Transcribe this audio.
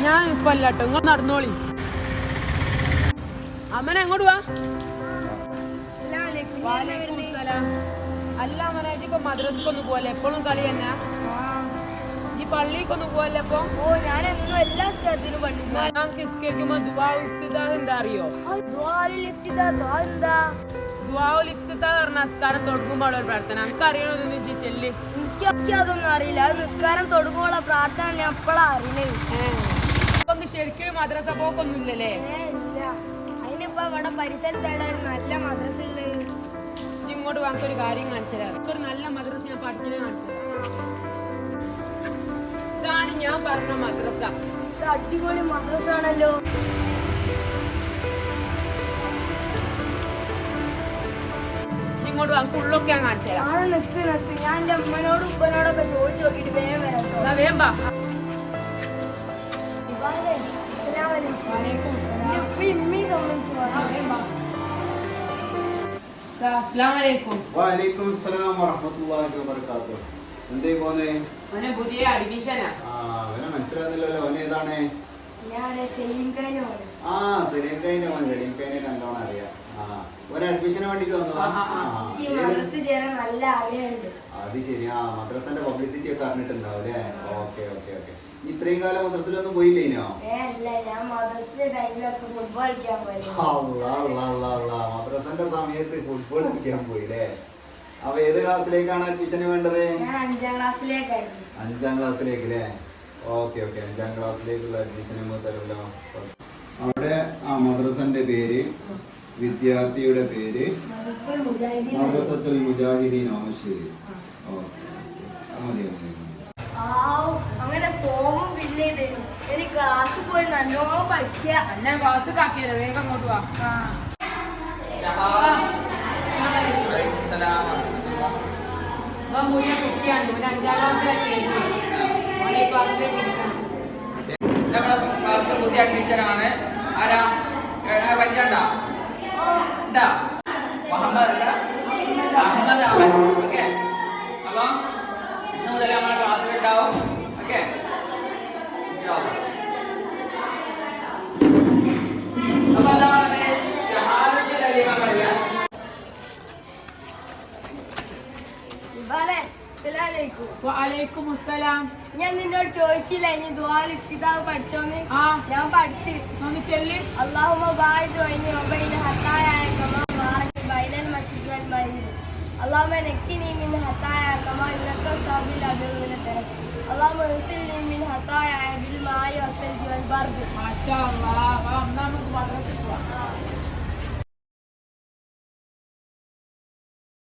ഞാൻ ഇപ്പൊ അല്ലാട്ടോ ഇങ്ങോട്ട് നടന്നോളി. അമ്മനെ എങ്ങോട്ട് വാ. അല്ല അമ്മനെ ഇപ്പൊ മദ്രസക്കൊന്നും പോവല്ലേ? എപ്പോഴും കളി തന്നെ. ഈ പള്ളിക്കൊന്നും പോവല്ലേ? ഇപ്പൊ ഞാൻ എന്നും എല്ലാ സ്ഥലത്തിനും ഞാൻ നിസ്കരിക്കുമ്പോ ദുആ ഇഫ്തിതാഹ് എന്താ അറിയോ? നിസ്കാരം തുടങ്ങുമ്പോൾ ഒരു പ്രാർത്ഥന എനിക്ക് അറിയണോന്ന് ചെല്ലി. എനിക്കതൊന്നും അറിയില്ല. അത് നിസ്കാരം തുടങ്ങുമ്പോഴുള്ള പ്രാർത്ഥന ഞാൻ എപ്പോഴാ അറിയണേ. ശരിക്കും മദ്രസ പോക്കൊന്നും ഇല്ലല്ലേ? അതിനിപ്പോ ഇവിടെ പരിസരത്തായിട്ട് നല്ല മദ്രസ ഉള്ളത്. ഇങ്ങോട്ട് വാങ്ങിക്കൊരു കാര്യം കാണിച്ചു തരാം. ഒരു നല്ല മദ്രസ ഞാൻ പഠിച്ചത് കാണിച്ചു തരാം. ഇതാണ് ഞാൻ പറഞ്ഞ മദ്രസ. ഇത് അടിപൊളി മദ്രസ ആണല്ലോ. ഇങ്ങോട്ട് വാങ്ങി ഉള്ളൊക്കെ ഞാൻ കാണിച്ചു തരാം. ഞാൻ എന്റെ അമ്മനോടും ഉപ്പനോടൊക്കെ ചോദിച്ചു നോക്കിട്ട് വേഗം വരാം. വേഗം വാ. പുതിയ അഡ്മിഷനാ. മനസ്സിലാകുന്നില്ലല്ലോ. അവന് ഏതാണ്? സലീംഖാന്റെ മോൻ. സലീംഖാനെ കണ്ടോണം അറിയാം. അഡ്മിഷന് വേണ്ടിട്ട് വന്നതാ. അത് ശരിയാ. മദ്രസന്റെ പബ്ലിസിറ്റി ഒക്കെ അറിഞ്ഞിട്ടുണ്ടാവും അല്ലേ? Okay okay okay. ഇത്രയും കാലം മദ്രസയിലൊന്നും പോയില്ലേനോ? മദ്രസന്റെ സമയത്ത് ഫുട്ബോൾ കളിക്കാൻ പോയില്ലേ? അപ്പൊ ഏത് ക്ലാസ്സിലേക്കാണ് അഡ്മിഷന് വേണ്ടത്? 5ാം ക്ലാസ്സിലേക്ക് അല്ലേ? Okay okay. 5ാം ക്ലാസ്സിലേക്കുള്ള അഡ്മിഷൻ തരുമല്ലോ. അവിടെ മദ്രസന്റെ പേര്, വിദ്യാർത്ഥിയുടെ പേര് മദ്രസത്തുൽ മുജാഹിദീൻ ഓമശ്ശേരി. അങ്ങനെ ഫോമും ഫില്ല് ചെയ്തേനു. എനിക്ക് ക്ലാസ്സിൽ പോയി നല്ലോണം പഠിക്കുക. ഞാൻ ക്ലാസ് കാക്കിയല്ലോ. വേഗം അങ്ങോട്ട് വാ. മുറിയ കുട്ടിയാണ്. ഒരു 5ാം ക്ലാസ്സിലെ പുതിയ അഡ്മിഷൻ ആണ്. ആരാ പരിചയണ്ടാ? മുഹമ്മദ് അവൻ. ഓക്കെ. അപ്പൊ ഇന്ന് മുതൽ നമ്മളെ ക്ലാസ്സിൽ ഉണ്ടാവും. ഓക്കെ. അപ്പൊ എന്താ പറഞ്ഞത്? ഷഹാദത്ത് കലിമ പറയാ. ഞാൻ നിന്നോട് ചോദിച്ചില്ല ഇനി ദുആൽ ഇഫ്തിതാഹ് പഠിച്ചോന്ന്. ഞാൻ പഠിച്ചു. ചെല്ലി. അല്ലാഹുമ്മ ബാഇദ് ബൈനി വബൈന ഹത്തായ കമാ ബാറക ബൈനൽ മസ്ജിദി വൽ മഗ്രിബ്. അല്ലാഹുമ്മ നഖിനി മിൻ ഹത്തായ കമാ യുനഖ്ഖ സാബിൽ അബിൽ മിൻ തറസ്. അല്ലാഹുമ്മ ഉസിൽനി മിൻ ഹത്തായ ബിൽ മാഇ വസ്സൽജി വൽ ബർദ്. മാഷാ അല്ലാഹ്. നമുക്ക് മദ്രസ